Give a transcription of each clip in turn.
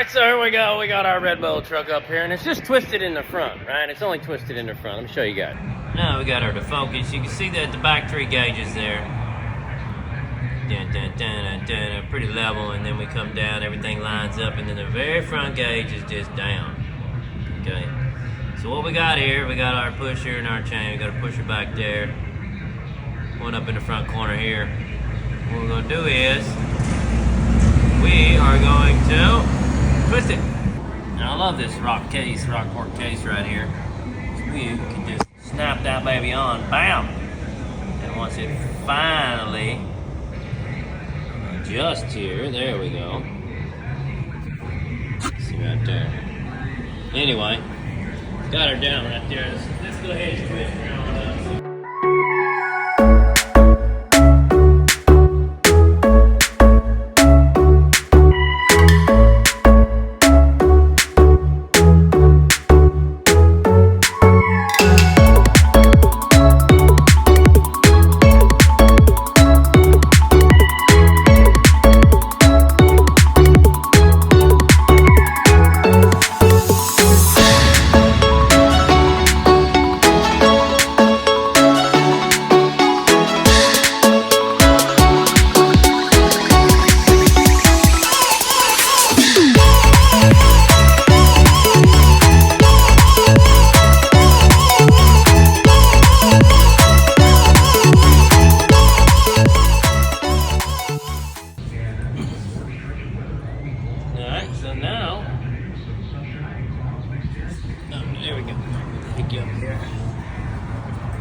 right, so here we go. We got our Redbull truck up here, and it's just twisted in the front, right? It's only twisted in the front. Let me show you guys. Now we got our defocus. You can see that the back 3 gauges there. Dun, dun, dun, dun, dun, pretty level, and then we come down, everything lines up, and then the very front gauge is just down. Okay. So what we got here, we got our pusher and our chain. We got a pusher back there. One up in the front corner here. What we're gonna do is we are going to twist it. Now I love this rock cork case right here. So we can just snap that baby on, bam! And once it finally adjusts here, there we go. See right there. Anyway, got her down right there. Let's go ahead and twist her on up. So now, there we go. Pick you up here.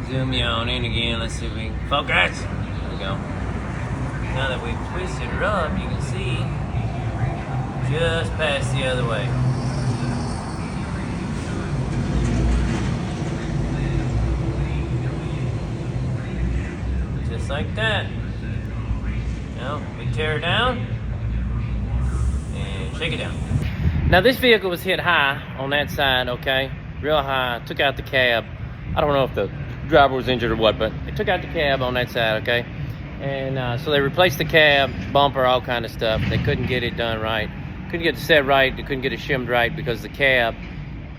Zoom you on in again. Let's see if we can focus. There we go. Now that we've twisted her up, you can see just past the other way. Just like that. Now we tear her down. Shake it down. Now this vehicle was hit high on that side, okay? Real high, took out the cab. I don't know if the driver was injured or what, but they took out the cab on that side, okay? And so they replaced the cab, bumper, all kind of stuff. They couldn't get it done right. Couldn't get it set right, they couldn't get it shimmed right because the cab,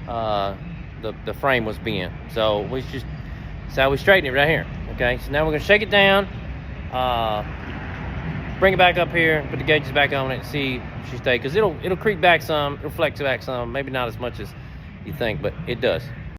the frame was bent. So we straightened it right here, okay? So now we're gonna shake it down, bring it back up here, put the gauges back on it, and see if she stays. Because it'll creep back some, it'll flex back some, maybe not as much as you think, but it does.